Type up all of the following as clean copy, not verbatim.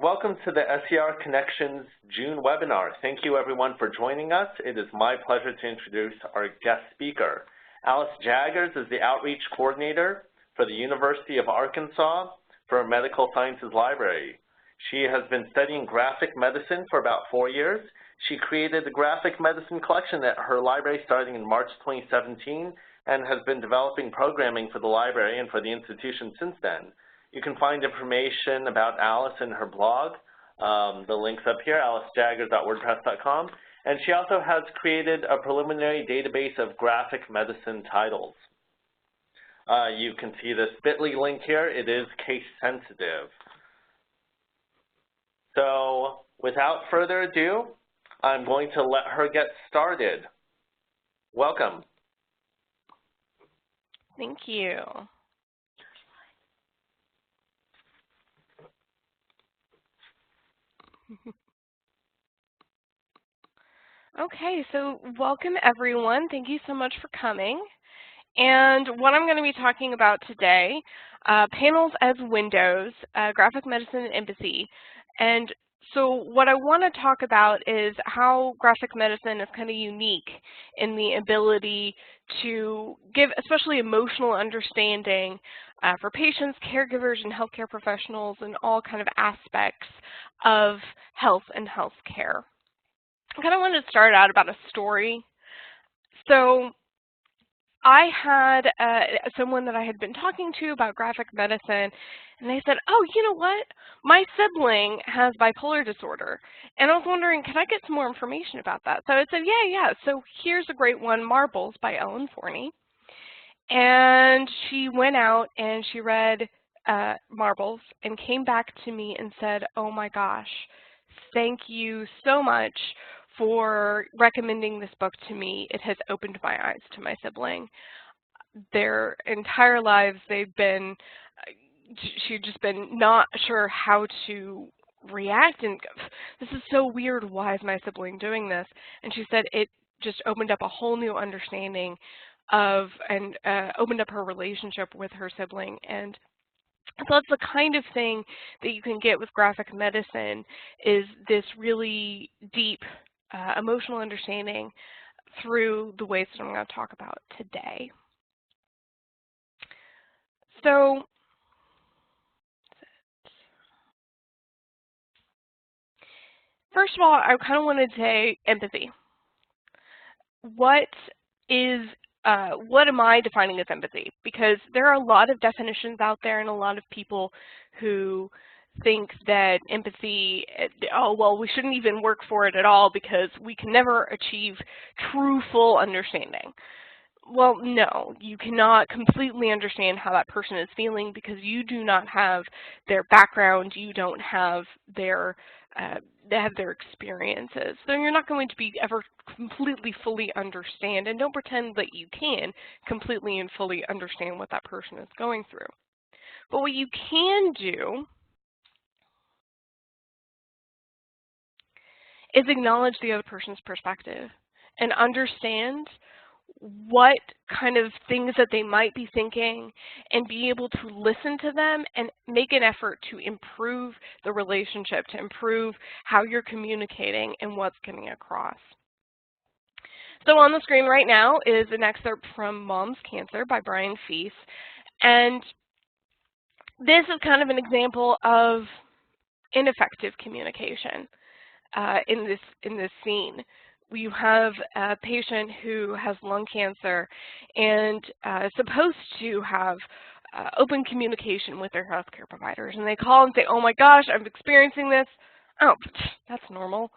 welcome to the SCR Connections June webinar. Thank you everyone for joining us. It is my pleasure to introduce our guest speaker. Alice Jaggers is the Outreach Coordinator for the University of Arkansas for Medical Sciences Library. She has been studying graphic medicine for about 4 years. She created the graphic medicine collection at her library starting in March 2017 and has been developing programming for the library and for the institution since then. You can find information about Alice in her blog. The link's up here, alicejaggers.wordpress.com. And she also has created a preliminary database of graphic medicine titles. You can see this bit.ly link here. It is case sensitive. So without further ado, I'm going to let her get started. Welcome. Thank you. Okay, so welcome everyone. Thank you so much for coming. And what I'm going to be talking about today, panels as windows, graphic medicine and empathy. And so what I want to talk about is how graphic medicine is kind of unique in the ability to give especially emotional understanding for patients, caregivers, and healthcare professionals in all kind of aspects of health and healthcare. I kind of wanted to start out about a story. So I had someone that I had been talking to about graphic medicine, and they said, oh, you know what? My sibling has bipolar disorder. And I was wondering, can I get some more information about that? So I said, yeah. So here's a great one, Marbles by Ellen Forney. And she went out and she read Marbles and came back to me and said, oh my gosh, thank you so much for recommending this book to me. It has opened my eyes to my sibling. Their entire lives, they've been, she'd just been not sure how to react, and this is so weird, why is my sibling doing this? And she said it just opened up a whole new understanding of, and opened up her relationship with her sibling. And so that's the kind of thing that you can get with graphic medicine, is this really deep emotional understanding through the ways that I'm going to talk about today. So first of all, I kind of wanted to say empathy. What am I defining as empathy? Because there are a lot of definitions out there and a lot of people who think that empathy, oh, well, we shouldn't even work for it at all because we can never achieve true full understanding. Well, no, you cannot completely understand how that person is feeling because you do not have their background, you don't have their experiences. So you're not going to be ever completely fully understand, and don't pretend that you can completely and fully understand what that person is going through. But what you can do is acknowledge the other person's perspective and understand what kind of things that they might be thinking and be able to listen to them and make an effort to improve the relationship, to improve how you're communicating and what's getting across. So on the screen right now is an excerpt from Mom's Cancer by Brian Feast. And this is kind of an example of ineffective communication in this scene. You have a patient who has lung cancer and is supposed to have open communication with their healthcare providers. And they call and say, oh my gosh, I'm experiencing this. Oh, that's normal.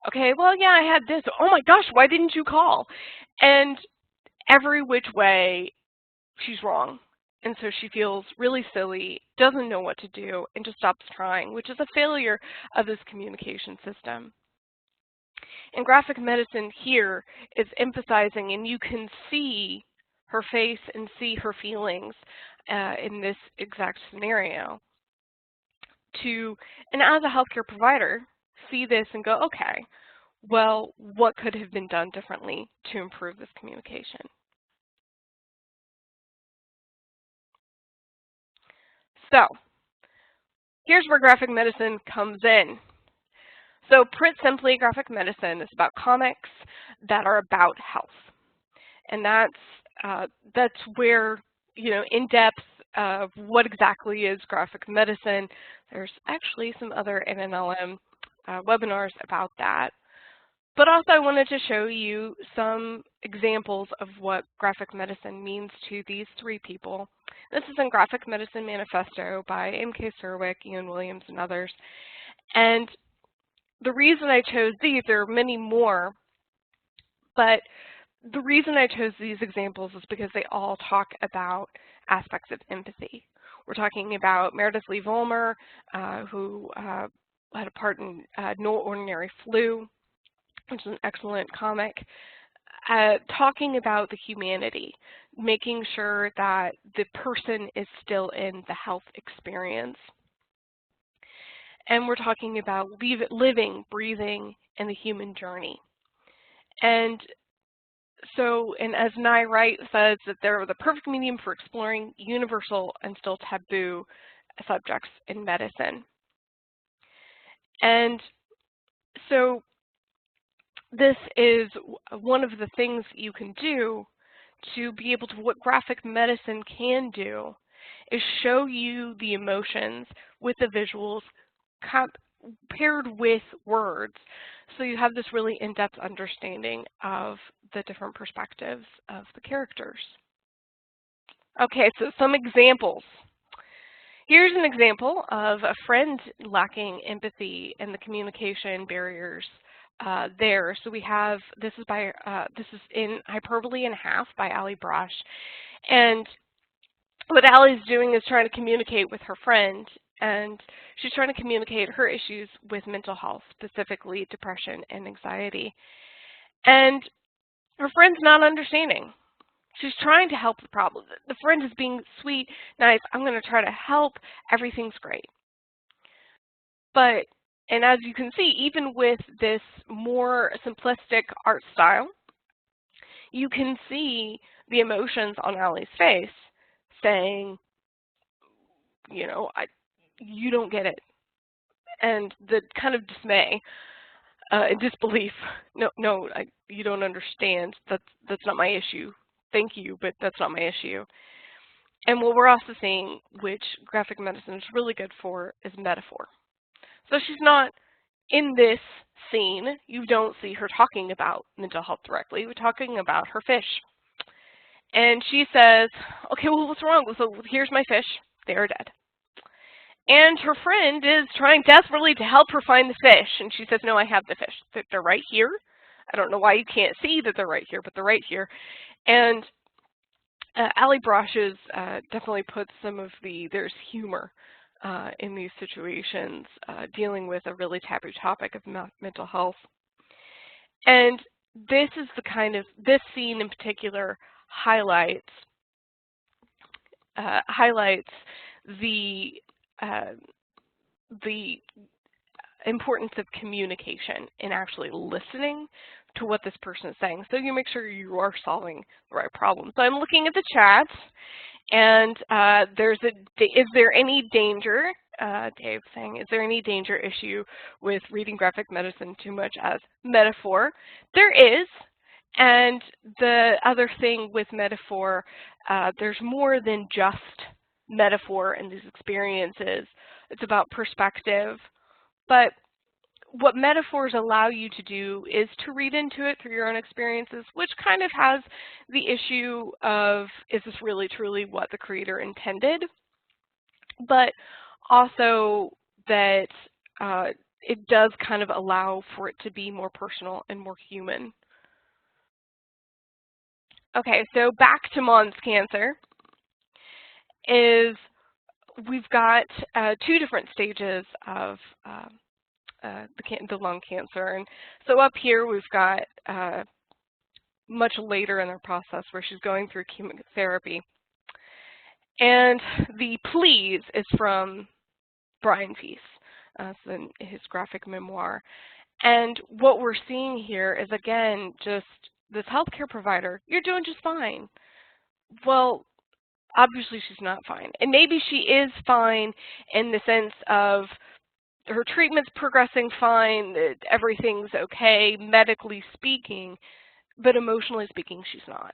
Okay, well, yeah, I had this. Oh my gosh, why didn't you call? And every which way, she's wrong. And so she feels really silly, doesn't know what to do, and just stops trying, which is a failure of this communication system. And graphic medicine here is emphasizing, and you can see her face and see her feelings in this exact scenario. And as a healthcare provider, see this and go, okay, well, what could have been done differently to improve this communication? So here's where graphic medicine comes in. So put simply, graphic medicine is about comics that are about health. And that's where, in depth of what exactly is graphic medicine. There's actually some other NNLM webinars about that. But also I wanted to show you some examples of what graphic medicine means to these three people. This is in Graphic Medicine Manifesto by M.K. Serwick, Ian Williams, and others. And the reason I chose these, there are many more, but the reason I chose these examples is because they all talk about aspects of empathy. We're talking about Meredith Lee Vollmer, who had a part in No Ordinary Flu, which is an excellent comic, talking about the humanity, making sure that the person is still in the health experience. And we're talking about living, breathing, and the human journey. And as Nye Wright says, that they're the perfect medium for exploring universal and still taboo subjects in medicine. And so this is one of the things you can do to be able to, what graphic medicine can do is show you the emotions with the visuals paired with words. So you have this really in-depth understanding of the different perspectives of the characters. Okay, so some examples. Here's an example of a friend lacking empathy and the communication barriers there. So we have, this is in Hyperbole in Half by Ali Brosh. And what Ali's doing is trying to communicate with her friend, and she's trying to communicate her issues with mental health, specifically depression and anxiety. And her friend's not understanding. She's trying to help the problem. The friend is being sweet, nice, I'm going to try to help, everything's great. But, and as you can see, even with this more simplistic art style, you can see the emotions on Ali's face saying, you don't get it. And the kind of dismay and disbelief, no, you don't understand, that's not my issue. Thank you, but that's not my issue. And what we're also seeing, which graphic medicine is really good for, is metaphor. So she's not in this scene, you don't see her talking about mental health directly, we're talking about her fish. And she says, okay, well, what's wrong? So here's my fish, they are dead. And her friend is trying desperately to help her find the fish. And she says, no, I have the fish. They're right here. I don't know why you can't see that they're right here, but they're right here. And Ali Brosh's definitely puts some of there's humor in these situations, dealing with a really taboo topic of mental health. And this is this scene in particular highlights the importance of communication and actually listening to what this person is saying, so you make sure you are solving the right problem. So I'm looking at the chat, and is there any danger, Dave's saying, is there any danger issue with reading graphic medicine too much as metaphor? There is, and the other thing with metaphor, there's more than just metaphor in these experiences. It's about perspective, but what metaphors allow you to do is to read into it through your own experiences, which kind of has the issue of, is this really truly what the creator intended? But also that it does kind of allow for it to be more personal and more human. Okay, so back to Mons cancer is we've got two different stages of the lung cancer. And so up here we've got much later in the process where she's going through chemotherapy. And the please is from Brian Feast, so his graphic memoir. And what we're seeing here is, again, just this healthcare provider, you're doing just fine. Well, obviously she's not fine. And maybe she is fine in the sense of her treatment's progressing fine, that everything's okay, medically speaking, but emotionally speaking, she's not.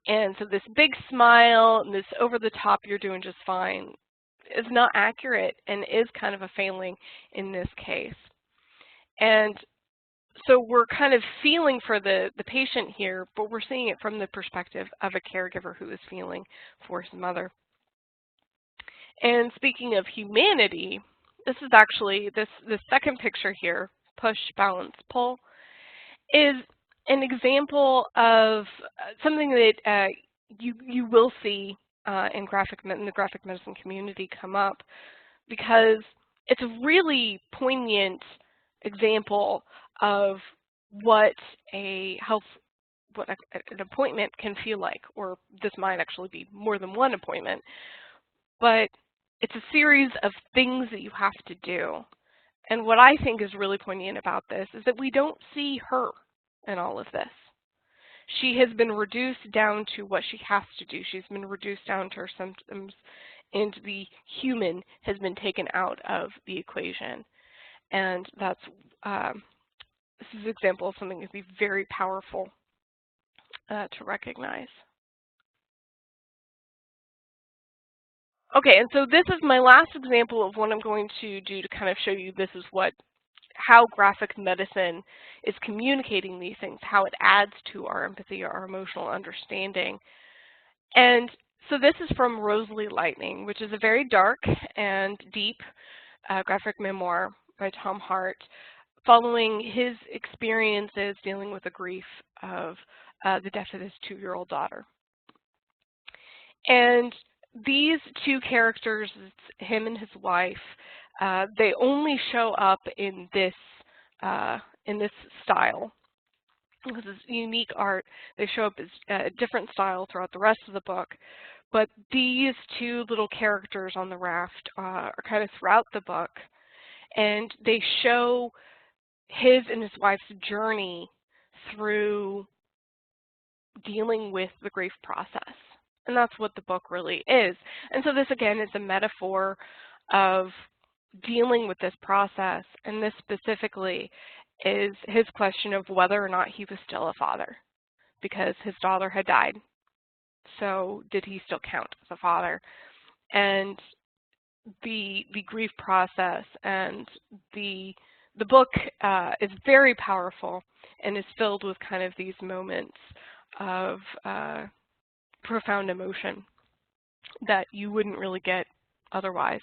And so this big smile and this over the top, you're doing just fine, is not accurate and is kind of a failing in this case. And so we're kind of feeling for the patient here, but we're seeing it from the perspective of a caregiver who is feeling for his mother. And speaking of humanity, this is actually, the second picture here, push, balance, pull, is an example of something that you will see in the graphic medicine community come up, because it's a really poignant example of what an appointment can feel like, or this might actually be more than one appointment, but it's a series of things that you have to do. And what I think is really poignant about this is that we don't see her in all of this. She has been reduced down to what she has to do. She's been reduced down to her symptoms, and the human has been taken out of the equation. And that's this is an example of something that would be very powerful to recognize. Okay, and so this is my last example of what I'm going to do to kind of show you this is how graphic medicine is communicating these things, how it adds to our empathy, our emotional understanding. And so this is from Rosalee Lightning, which is a very dark and deep graphic memoir by Tom Hart, following his experiences dealing with the grief of the death of his 2-year-old daughter. And these two characters, him and his wife, they only show up in this style. This is unique art. They show up as a different style throughout the rest of the book. But these two little characters on the raft are kind of throughout the book. And they show his and his wife's journey through dealing with the grief process. And that's what the book really is. And so this, again, is a metaphor of dealing with this process. And this specifically is his question of whether or not he was still a father, because his daughter had died. So did he still count as a father? And the grief process, and the book is very powerful and is filled with kind of these moments of profound emotion that you wouldn't really get otherwise.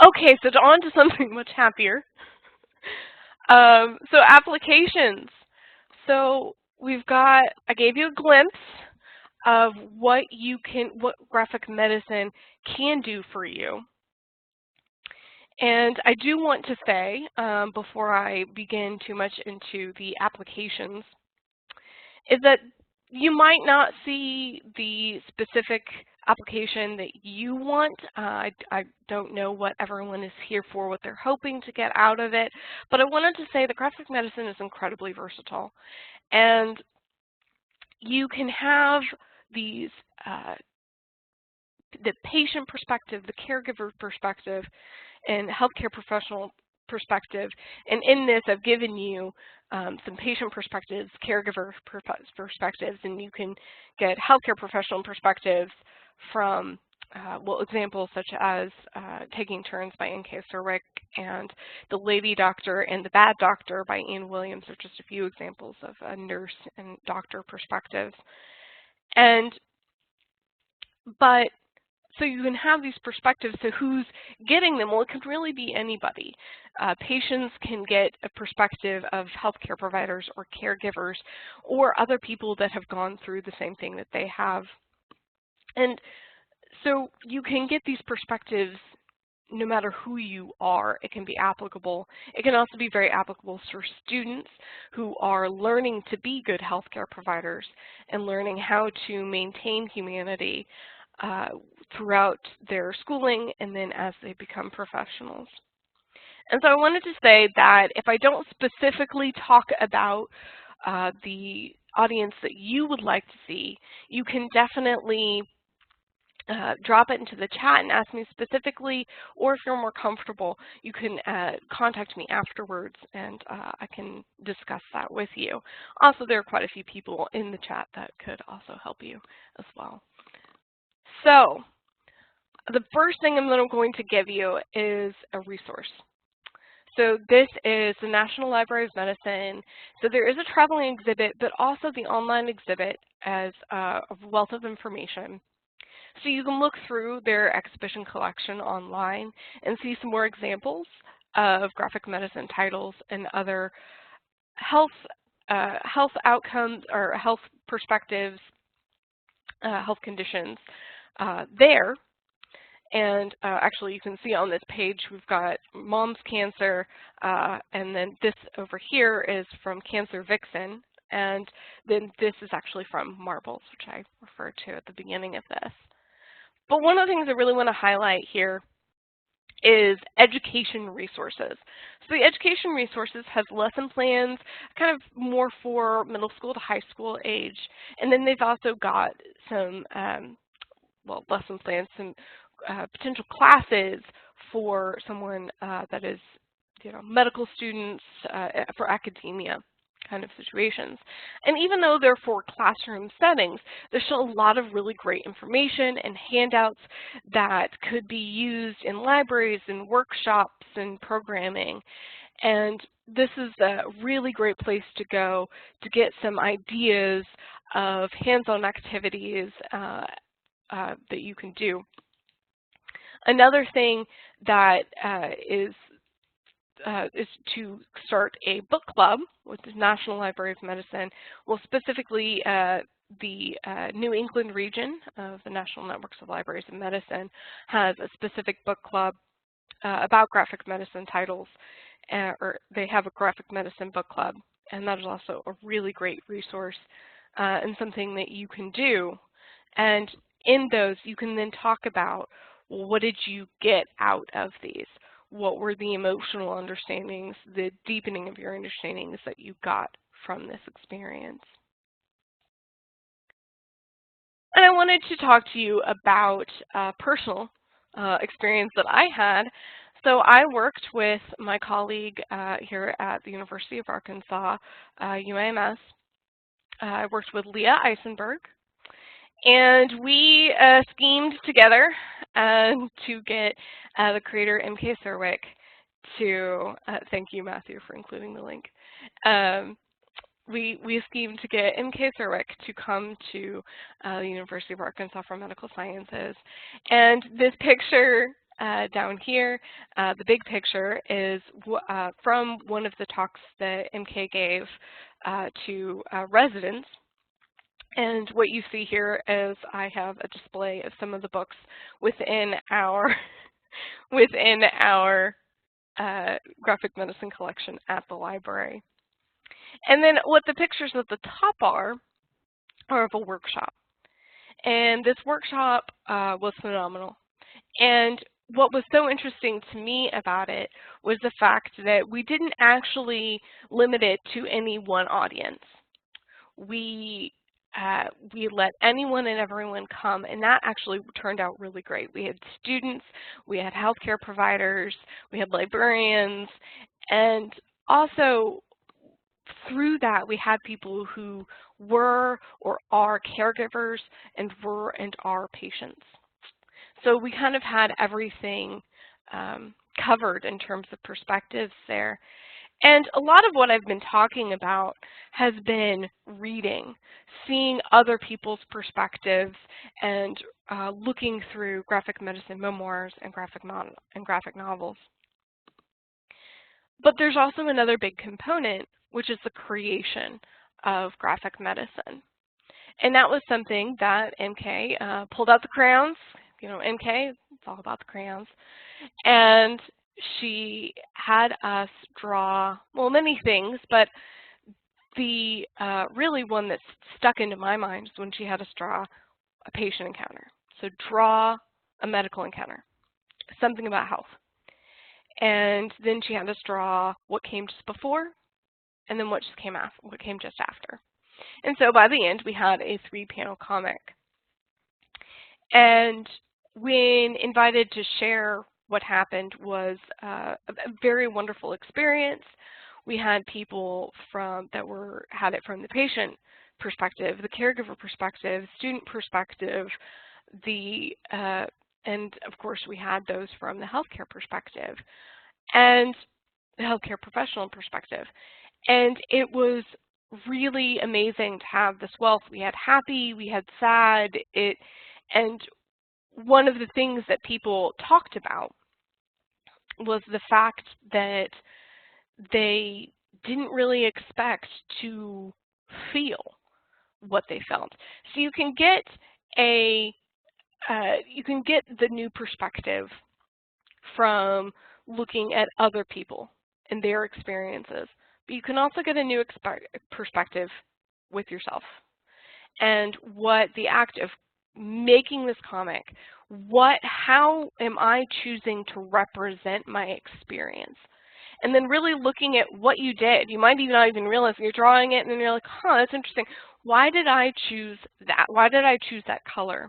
Okay, so on to something much happier. So applications. So we've got, I gave you a glimpse of what graphic medicine can do for you. And I do want to say, before I begin too much into the applications, is that you might not see the specific application that you want. I don't know what everyone is here for, what they're hoping to get out of it, but I wanted to say that graphic medicine is incredibly versatile. And you can have these, the patient perspective, the caregiver perspective, and healthcare professional perspective. And in this, I've given you some patient perspectives, caregiver perspectives, and you can get healthcare professional perspectives from, well, examples such as Taking Turns by N.K. Surwick, and The Lady Doctor and the Bad Doctor by Ian Williams are just a few examples of nurse and doctor perspectives. But so you can have these perspectives. So who's getting them? Well, it could really be anybody. Patients can get a perspective of healthcare providers or caregivers or other people that have gone through the same thing that they have. And so you can get these perspectives no matter who you are. It can be applicable. It can also be very applicable for students who are learning to be good healthcare providers and learning how to maintain humanity throughout their schooling and then as they become professionals. And so I wanted to say that if I don't specifically talk about the audience that you would like to see, you can definitely drop it into the chat and ask me specifically, or if you're more comfortable, you can contact me afterwards and I can discuss that with you. Also, there are quite a few people in the chat that could also help you as well. So, the first thing I'm going to give you is a resource. So this is the National Library of Medicine. So there is a traveling exhibit, but also the online exhibit as a wealth of information. So you can look through their exhibition collection online and see some more examples of graphic medicine titles and other health outcomes or health perspectives, health conditions there. And actually, you can see on this page, we've got mom's cancer, and then this over here is from Cancer Vixen, and then this is actually from Marbles, which I referred to at the beginning of this. But one of the things I really want to highlight here is education resources. So the education resources has lesson plans, kind of more for middle school to high school age, and then they've also got some, well, lesson plans, some potential classes for someone that is, medical students for academia kind of situations. And even though they're for classroom settings, there's still a lot of really great information and handouts that could be used in libraries and workshops and programming. And this is a really great place to go to get some ideas of hands-on activities that you can do. Another thing that is to start a book club with the National Library of Medicine. Well, specifically the New England region of the National Networks of Libraries of Medicine has a specific book club about graphic medicine titles, or they have a graphic medicine book club, and that is also a really great resource and something that you can do. And in those, you can then talk about, well, what did you get out of these? What were the emotional understandings, the deepening of your understandings that you got from this experience? And I wanted to talk to you about personal experience that I had. So I worked with my colleague here at the University of Arkansas, UAMS. I worked with Leah Eisenberg. And we schemed together to get the creator, MK Serwick, to, thank you, Matthew, for including the link. We schemed to get MK Serwick to come to the University of Arkansas for Medical Sciences. And this picture down here, the big picture, is from one of the talks that MK gave to residents. And what you see here is I have a display of some of the books within our graphic medicine collection at the library. And then what the pictures at the top are of a workshop. And this workshop was phenomenal. And what was so interesting to me about it was the fact that we didn't actually limit it to any one audience. We let anyone and everyone come, and that actually turned out really great. We had students, we had healthcare providers, we had librarians, and also through that we had people who were or are caregivers and were and are patients. So we kind of had everything covered in terms of perspectives there. And a lot of what I've been talking about has been reading, seeing other people's perspectives, and looking through graphic medicine memoirs and graphic novels. But there's also another big component, which is the creation of graphic medicine. And that was something that MK pulled out the crayons. You know, MK, it's all about the crayons. And she had us draw, well, many things, but the really one that stuck into my mind is when she had us draw a patient encounter. So draw a medical encounter, something about health. And then she had us draw what came just before, and then what came just after. And so by the end, we had a 3-panel comic. And when invited to share what happened was a very wonderful experience. We had people that had it from the patient perspective, the caregiver perspective, student perspective, and of course we had those from the healthcare perspective and the healthcare professional perspective. And it was really amazing to have this wealth. We had happy, we had sad, and one of the things that people talked about was the fact that they didn't really expect to feel what they felt. So you can get the new perspective from looking at other people and their experiences, but you can also get a new perspective with yourself. And what the act of making this comic, how am I choosing to represent my experience? And then really looking at what you did. You might not even realize you're drawing it, and then you're like, huh, that's interesting. Why did I choose that? Why did I choose that color?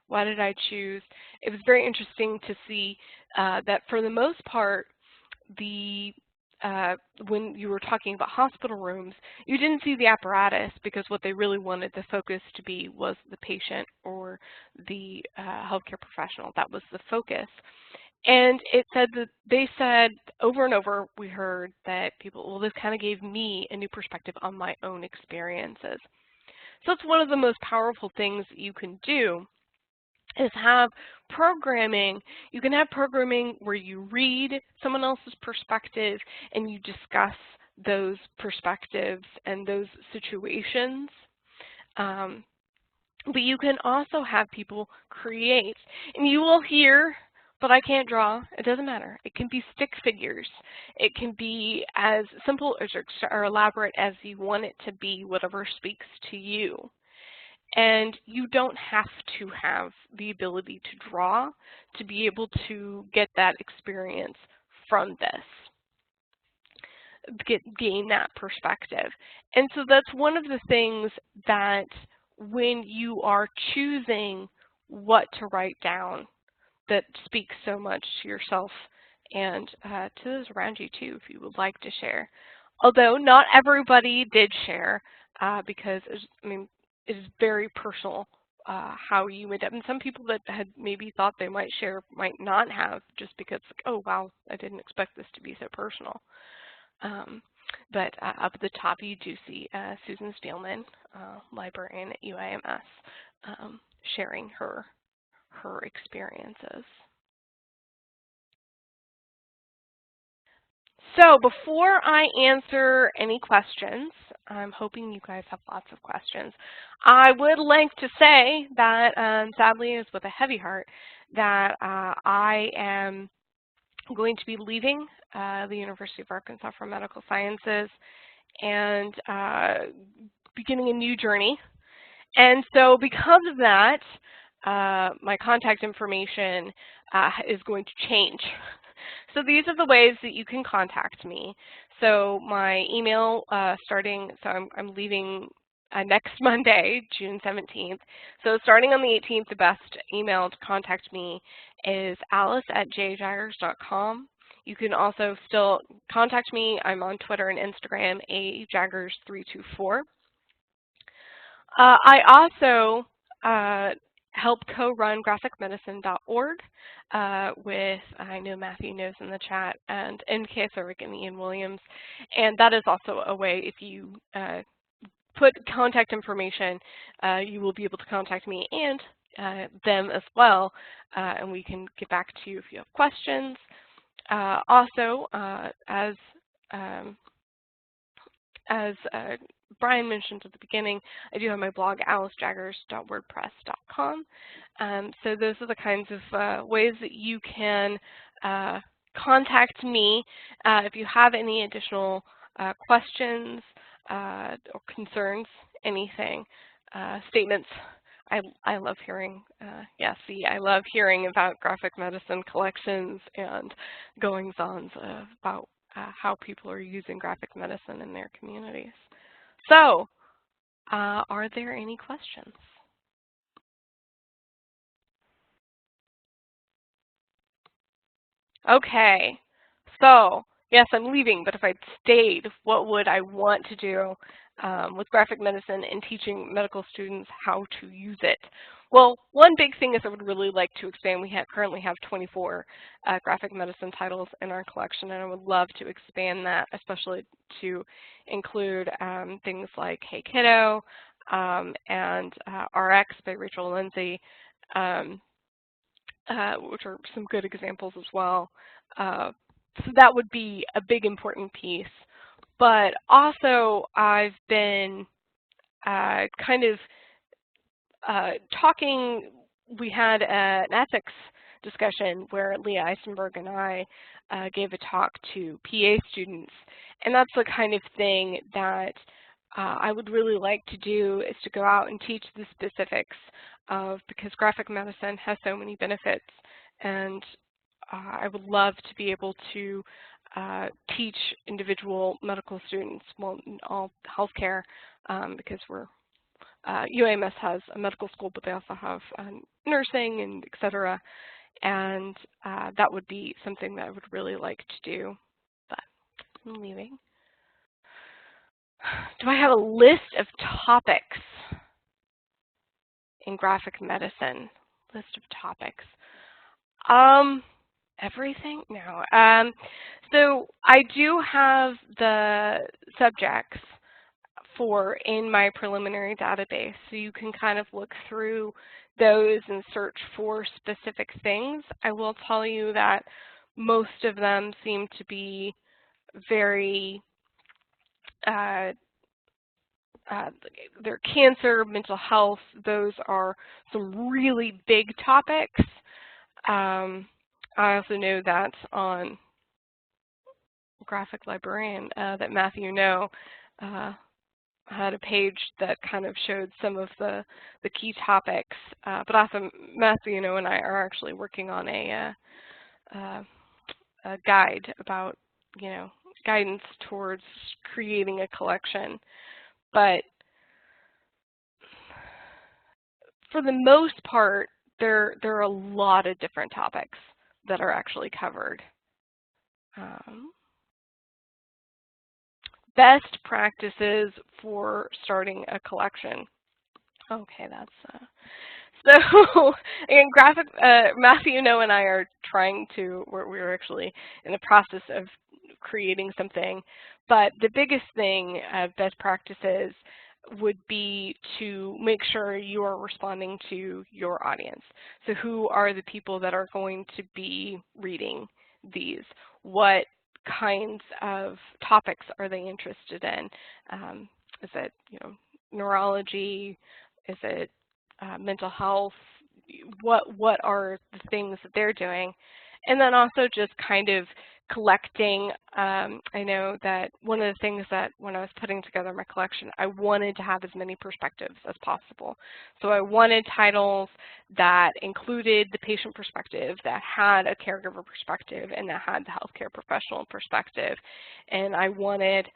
Why did I choose? It was very interesting to see that for the most part, when you were talking about hospital rooms, you didn't see the apparatus because what they really wanted the focus to be was the patient or the healthcare professional. That was the focus. And they said over and over, we heard that people, well, this kind of gave me a new perspective on my own experiences. So it's one of the most powerful things that you can do is have programming. You can have programming where you read someone else's perspective and you discuss those perspectives and those situations. But you can also have people create. And you will hear, but I can't draw. It doesn't matter. It can be stick figures. It can be as simple or elaborate as you want it to be, whatever speaks to you. And you don't have to have the ability to draw to be able to get that experience from this, gain that perspective. And so that's one of the things that when you are choosing what to write down, that speaks so much to yourself and to those around you too, if you would like to share. Although not everybody did share because, it is very personal how you end up. And some people that had maybe thought they might share might not have, just because, like, oh, wow, I didn't expect this to be so personal. But up at the top, you do see Susan Spielman, librarian at UIMS, sharing her experiences. So before I answer any questions, I'm hoping you guys have lots of questions. I would like to say that, sadly, is with a heavy heart, that I am going to be leaving the University of Arkansas for Medical Sciences and beginning a new journey. And so because of that, my contact information is going to change. So these are the ways that you can contact me. So my email I'm leaving next Monday, June 17th. So starting on the 18th, the best email to contact me is alice@jaggers.com. You can also still contact me. I'm on Twitter and Instagram, ajaggers324. I also help co-run graphicmedicine.org with, I know Matthew knows in the chat, and NKSRIC and Ian Williams. And that is also a way, if you put contact information, you will be able to contact me and them as well, and we can get back to you if you have questions. Also, as Brian mentioned at the beginning, I do have my blog, alicejaggers.wordpress.com. So those are the kinds of ways that you can contact me if you have any additional questions or concerns, anything, statements. I love hearing, I love hearing about graphic medicine collections and goings-ons about how people are using graphic medicine in their communities. So Are there any questions? Okay, so yes, I'm leaving, but if I'd stayed, what would I want to do with graphic medicine and teaching medical students how to use it? Well, one big thing is I would really like to expand. We currently have 24 graphic medicine titles in our collection, and I would love to expand that, especially to include things like Hey Kiddo and RX by Rachel Lindsay. Which are some good examples as well. So that would be a big important piece. But also I've been kind of talking, we had an ethics discussion where Leah Eisenberg and I gave a talk to PA students, and that's the kind of thing that I would really like to do, is to go out and teach the specifics of, because graphic medicine has so many benefits, and I would love to be able to teach individual medical students, well, all healthcare, because UAMS has a medical school, but they also have nursing and et cetera, and that would be something that I would really like to do, but I'm leaving. Do I have a list of topics in graphic medicine? List of topics. Everything? No. So I do have the subjects in my preliminary database, so you can kind of look through those and search for specific things. I will tell you that most of them seem to be very they're cancer, mental health. Those are some really big topics. I also know that on Graphic Librarian that Matthew had a page that kind of showed some of the key topics. But also Matthew and I are actually working on a guide about, guidance towards creating a collection. But for the most part, there are a lot of different topics that are actually covered. Best practices for starting a collection. Okay, that's so. Again, Matthew and I are trying to. We're actually in the process of creating something, but the biggest thing of best practices would be to make sure you are responding to your audience. So who are the people that are going to be reading these? What kinds of topics are they interested in? Is it neurology? Is it mental health? What are the things that they're doing? And then also just kind of collecting. I know that one of the things that when I was putting together my collection, I wanted to have as many perspectives as possible. So I wanted titles that included the patient perspective, that had a caregiver perspective, and that had the healthcare professional perspective. And I wanted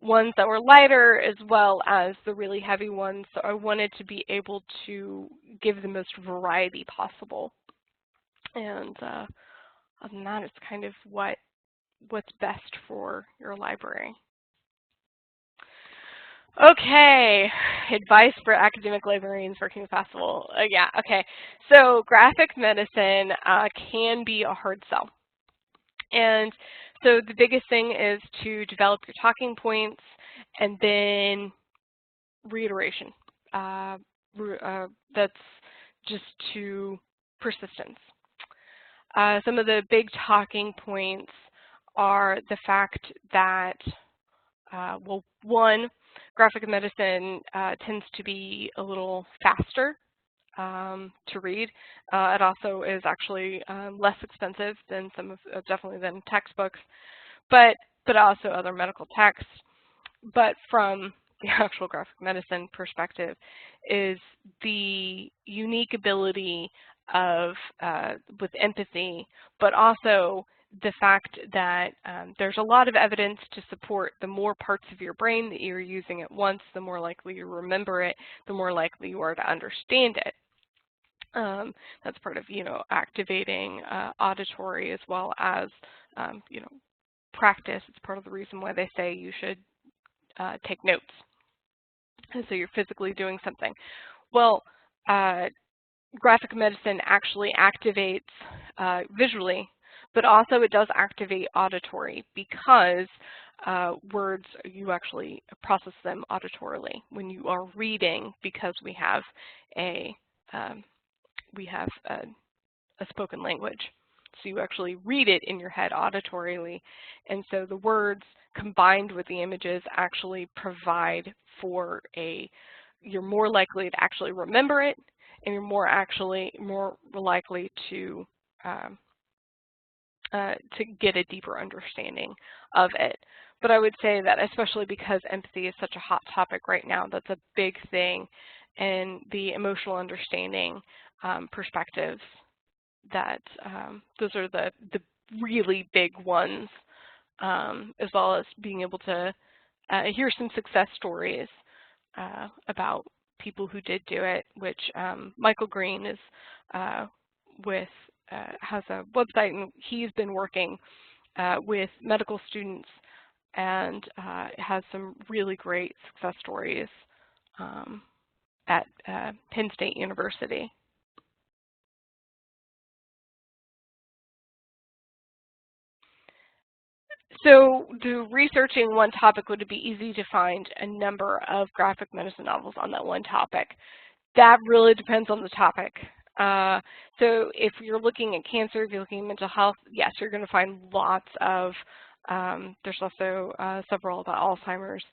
ones that were lighter as well as the really heavy ones. So I wanted to be able to give the most variety possible. And other than that, it's kind of what's best for your library. Okay, advice for academic librarians working with Festival. Yeah, okay. So graphic medicine can be a hard sell. And so the biggest thing is to develop your talking points and then reiteration. That's just to persistence. Some of the big talking points are the fact that, well, one, graphic medicine tends to be a little faster to read. It also is actually less expensive than definitely than textbooks, but also other medical texts. But from the actual graphic medicine perspective is the unique ability of with empathy, but also the fact that there's a lot of evidence to support the more parts of your brain that you're using at once, the more likely you remember it, the more likely you are to understand it. That's part of, activating auditory as well as, practice. It's part of the reason why they say you should take notes. And so you're physically doing something. Well, graphic medicine actually activates visually, but also it does activate auditory because words, you actually process them auditorily when you are reading, because we have a spoken language. So you actually read it in your head auditorily, and so the words combined with the images actually provide for you're more likely to actually remember it, and you're more likely to get a deeper understanding of it. But I would say that especially because empathy is such a hot topic right now, that's a big thing, and the emotional understanding perspectives, that those are the really big ones, as well as being able to hear some success stories about people who did do it, which Michael Green is has a website, and he's been working with medical students and has some really great success stories at Penn State University. So researching one topic, would it be easy to find a number of graphic medicine novels on that one topic? That really depends on the topic. So if you're looking at cancer, if you're looking at mental health, yes, you're going to find lots of, there's also several about Alzheimer's,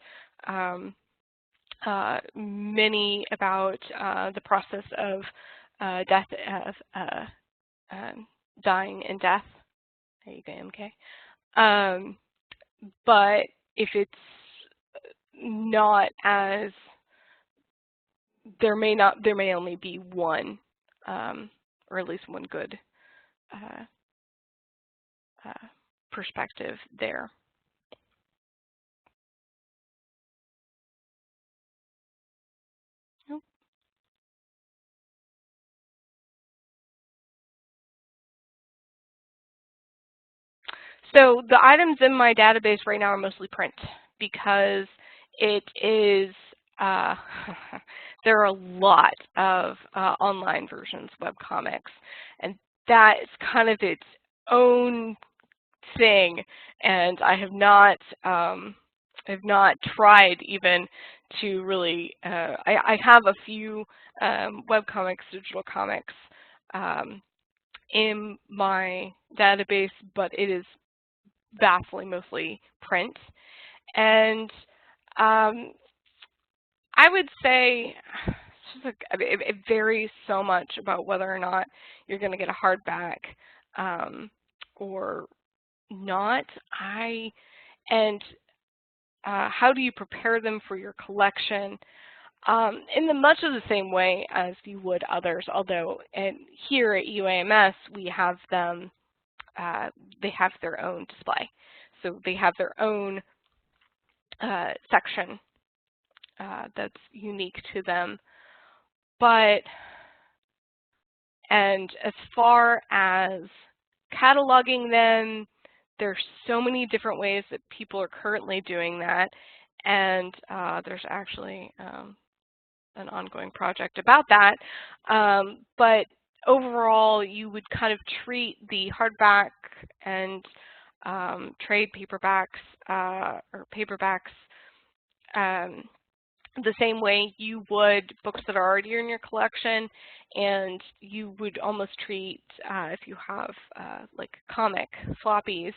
many about the process of death, dying and death. There you go, MK. But if it's not as, there may only be one, or at least one good perspective there. So the items in my database right now are mostly print, because it is, there are a lot of online versions, webcomics, and that is kind of its own thing, and I have not tried even to really, I have a few webcomics, digital comics in my database, but it is vastly mostly print. And I would say it varies so much about whether or not you're going to get a hardback or not. And how do you prepare them for your collection? In much of the same way as you would others, although here at UAMS we have them, they have their own display. So they have their own section that's unique to them. And as far as cataloging them, there's so many different ways that people are currently doing that, and there's actually an ongoing project about that. But overall, you would kind of treat the hardback and trade paperbacks or paperbacks the same way you would books that are already in your collection, and you would almost treat, if you have like comic floppies,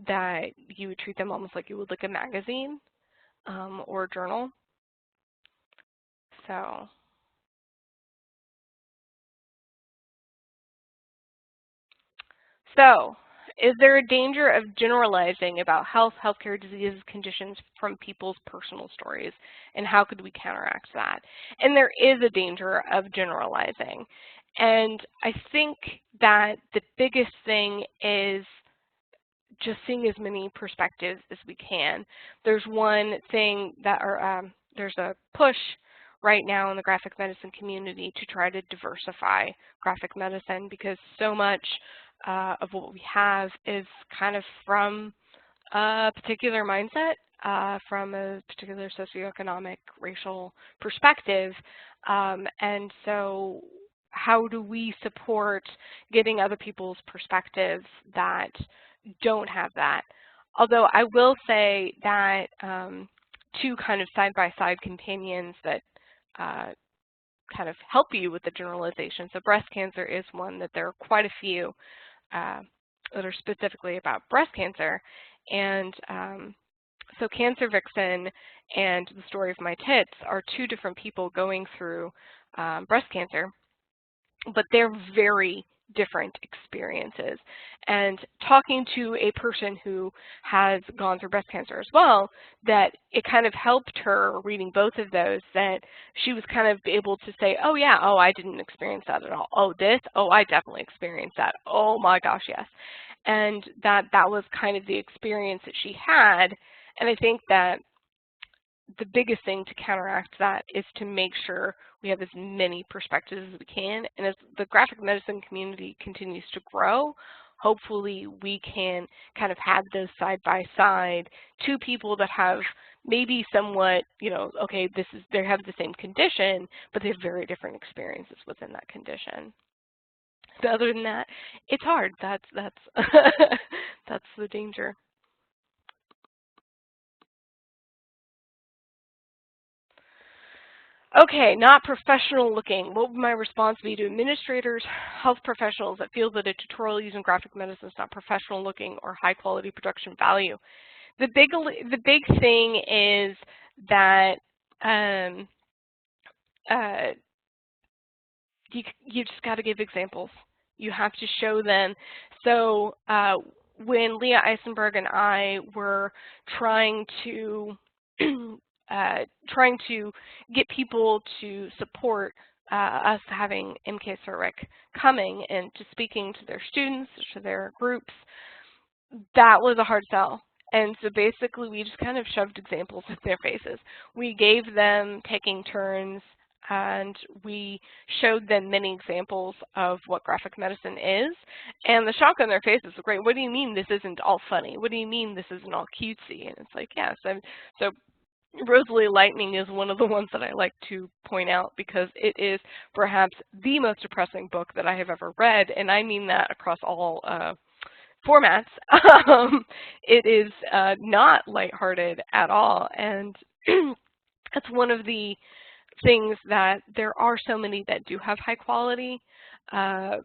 that you would treat them almost like you would like a magazine or a journal. So, is there a danger of generalizing about health, healthcare, diseases, conditions from people's personal stories, and how could we counteract that? And there is a danger of generalizing. And I think that the biggest thing is just seeing as many perspectives as we can. There's one thing that, there's a push right now in the graphic medicine community to try to diversify graphic medicine, because so much of what we have is kind of from a particular mindset, from a particular socioeconomic, racial perspective, and so how do we support getting other people's perspectives that don't have that? Although I will say that two kind of side-by-side companions that kind of help you with the generalization. So breast cancer is one that there are quite a few that are specifically about breast cancer. And so Cancer Vixen and The Story of My Tits are two different people going through breast cancer, but they're very different experiences. And talking to a person who has gone through breast cancer as well, that it kind of helped her, reading both of those, that she was kind of able to say, oh yeah, oh, I didn't experience that at all. Oh, this, oh, I definitely experienced that. Oh my gosh, yes. And that was kind of the experience that she had. And I think that the biggest thing to counteract that is to make sure we have as many perspectives as we can. And as the graphic medicine community continues to grow, hopefully we can kind of have those side by side, two people that have maybe somewhat, you know, okay, they have the same condition, but they have very different experiences within that condition. But other than that, it's hard. That's that's the danger. Okay, not professional looking. What would my response be to administrators, health professionals that feel that a tutorial using graphic medicine is not professional looking or high quality production value? The big thing is that you just got to give examples. You have to show them. So when Leah Eisenberg and I were trying to get people to support us having MK-CERWIC coming and to speaking to their students, to their groups, that was a hard sell. And so basically we just kind of shoved examples in their faces. We gave them taking turns, and we showed them many examples of what graphic medicine is, and the shock on their faces was great. What do you mean this isn't all funny? What do you mean this isn't all cutesy? And it's like, yes. So Rosalee Lightning is one of the ones that I like to point out, because it is perhaps the most depressing book that I have ever read, and I mean that across all formats. It is not lighthearted at all, and that's one of the things that there are so many that do have high quality. I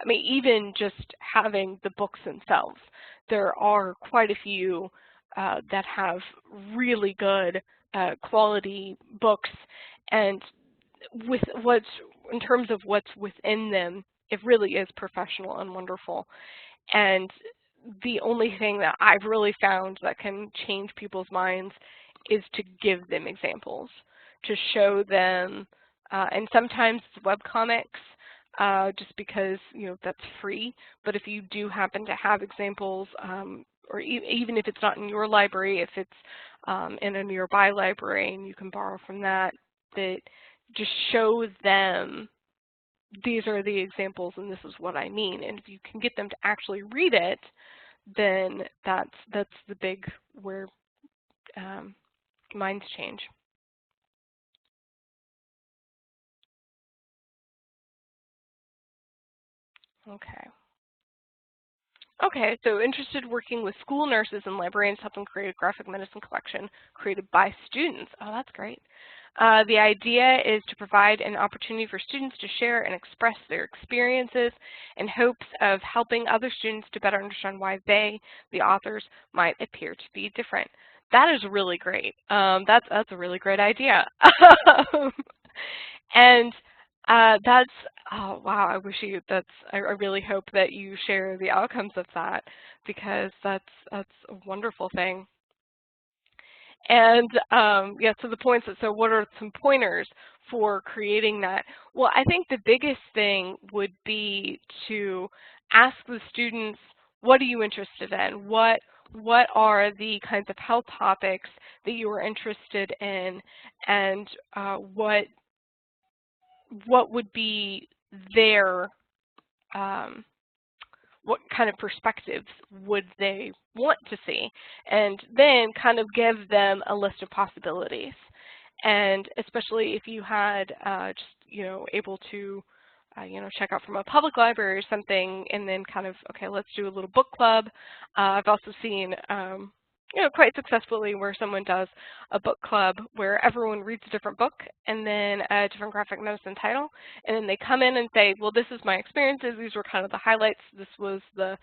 mean, even just having the books themselves, there are quite a few that have really good quality books, and with in terms of what's within them, it really is professional and wonderful. And the only thing that I've really found that can change people's minds is to give them examples, to show them, and sometimes it's webcomics, just because, you know, that's free. But if you do happen to have examples, or even if it's not in your library, if it's in a nearby library and you can borrow from that, that just show them these are the examples and this is what I mean. And if you can get them to actually read it, then that's the big where minds change. Okay. Okay, so interested working with school nurses and librarians to help them create a graphic medicine collection created by students. Oh, that's great. The idea is to provide an opportunity for students to share and express their experiences in hopes of helping other students to better understand why they, the authors, might appear to be different. That is really great. That's a really great idea. And that's, oh wow, I wish you, I really hope that you share the outcomes of that, because that's a wonderful thing. And yeah, so the points, so what are some pointers for creating that? Well, I think the biggest thing would be to ask the students what are you interested in? What are the kinds of health topics that you are interested in, and what would be their what kind of perspectives would they want to see, and then kind of give them a list of possibilities. And especially if you had just, able to, check out from a public library or something, and then kind of, okay, let's do a little book club. I've also seen, quite successfully where someone does a book club where everyone reads a different book and then a different graphic medicine title, and then they come in and say, well, this is my experiences, these were kind of the highlights, these were the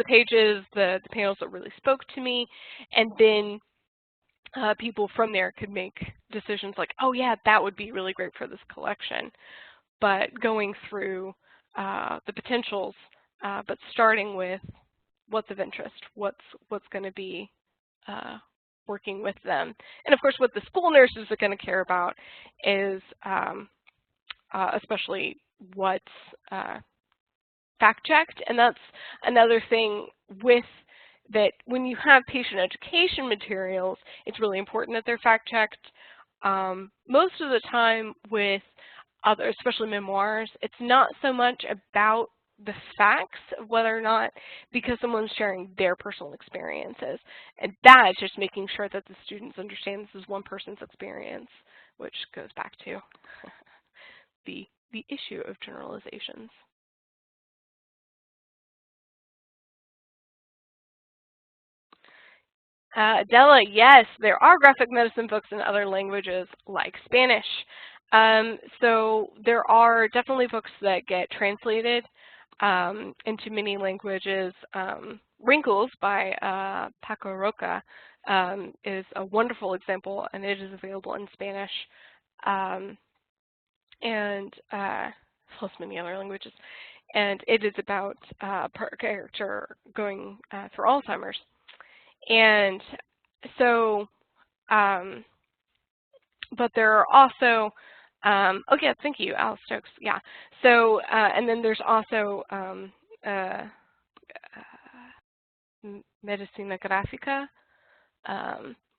pages, the panels that really spoke to me, and then people from there could make decisions like, oh yeah, that would be really great for this collection. But going through the potentials, but starting with what's of interest, what's going to be working with them. And of course, what the school nurses are going to care about is especially what's fact-checked. And that's another thing with that when you have patient education materials, it's really important that they're fact-checked. Most of the time with other, especially memoirs, it's not so much about the facts of whether or not, because someone's sharing their personal experiences. And that's just making sure that the students understand this is one person's experience, which goes back to the issue of generalizations. Della, yes, there are graphic medicine books in other languages like Spanish. So there are definitely books that get translated into many languages. Wrinkles by Paco Roca is a wonderful example, and it is available in Spanish and plus many other languages. And it is about a character going through Alzheimer's. And so, but there are also, oh yeah, thank you, Alice Stokes, yeah. So, and then there's also Medicina Gráfica,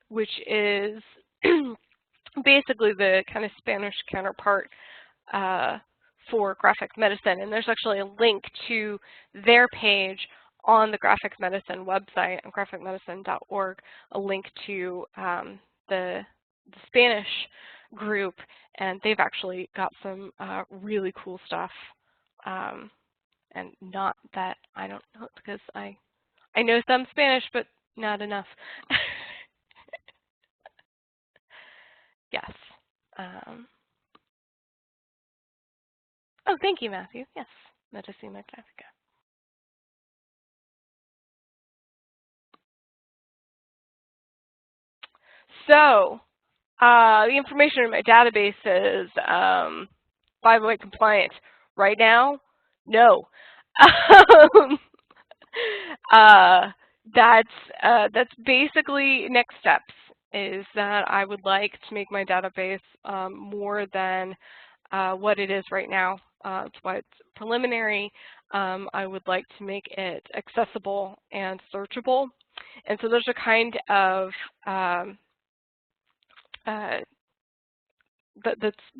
which is basically the kind of Spanish counterpart for graphic medicine. And there's actually a link to their page on the graphic medicine website, on graphicmedicine.org, a link to the Spanish group, and they've actually got some really cool stuff. And not that I don't know, because I know some Spanish, but not enough. Yes. Oh, thank you, Matthew. Yes, Medicina Gráfica. So, the information in my database is 508 compliant. Right now, no. That's basically next steps, is that I would like to make my database more than what it is right now. That's why it's preliminary. I would like to make it accessible and searchable. And so those are kind of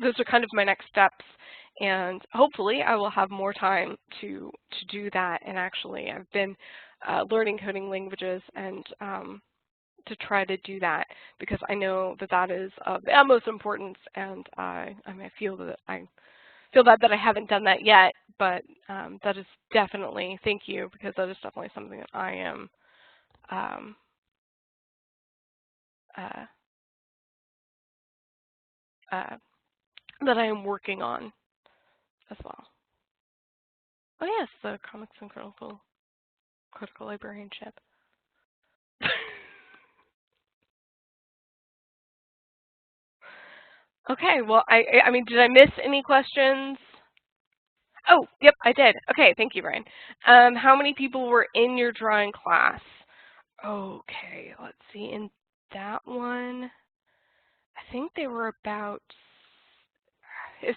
those are kind of my next steps, and hopefully I will have more time to do that. And actually, I've been learning coding languages and to try to do that, because I know that that is of the utmost importance, and I feel that I haven't done that yet, but that is definitely, thank you, because that is definitely something that I am that I am working on as well. Oh yes, the comics and critical librarianship. Okay, well, I mean, did I miss any questions? Oh, yep, I did. Okay, thank you, Brian. How many people were in your drawing class? Okay, let's see. In that one, I think they were about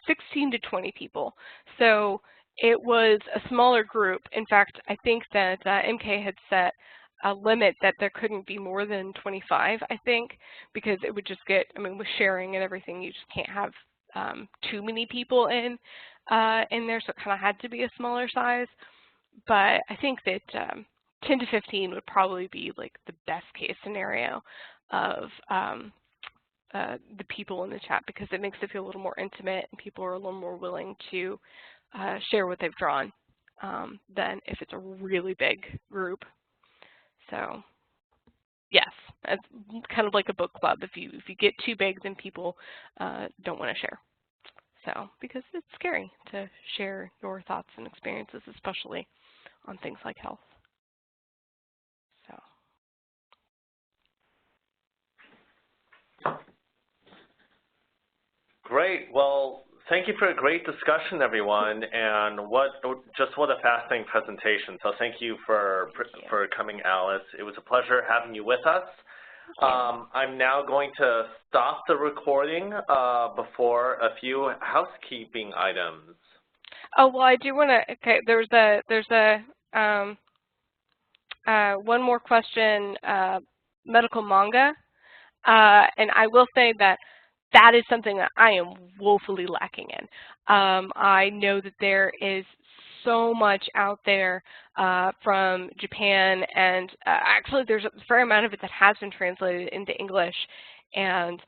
16 to 20 people. So it was a smaller group. In fact, I think that MK had set a limit that there couldn't be more than 25, I think, because it would just get, I mean, with sharing and everything, you just can't have too many people in there, so it kind of had to be a smaller size. But I think that 10 to 15 would probably be like the best case scenario of the people in the chat, because it makes it feel a little more intimate and people are a little more willing to share what they've drawn than if it's a really big group. So yes, it's kind of like a book club. If you get too big, then people don't want to share. So because it's scary to share your thoughts and experiences, especially on things like health. So. Great. Well, thank you for a great discussion, everyone, and just what a fascinating presentation. So thank you for coming, Alice. It was a pleasure having you with us. I'm now going to stop the recording before a few housekeeping items. Oh, well, I do want to. Okay, there's one more question. Medical manga, and I will say that is something that I am woefully lacking in. I know that there is so much out there from Japan, and actually there's a fair amount of it that has been translated into English, and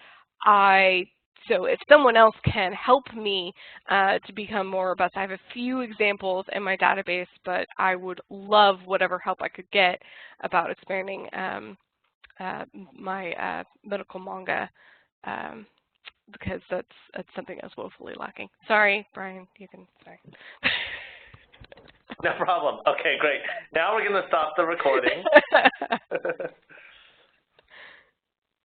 so if someone else can help me to become more robust, I have a few examples in my database, but I would love whatever help I could get about expanding my medical manga, because that's something that's woefully lacking. Sorry, Brian, you can, sorry. No problem. Okay, great. Now we're going to stop the recording.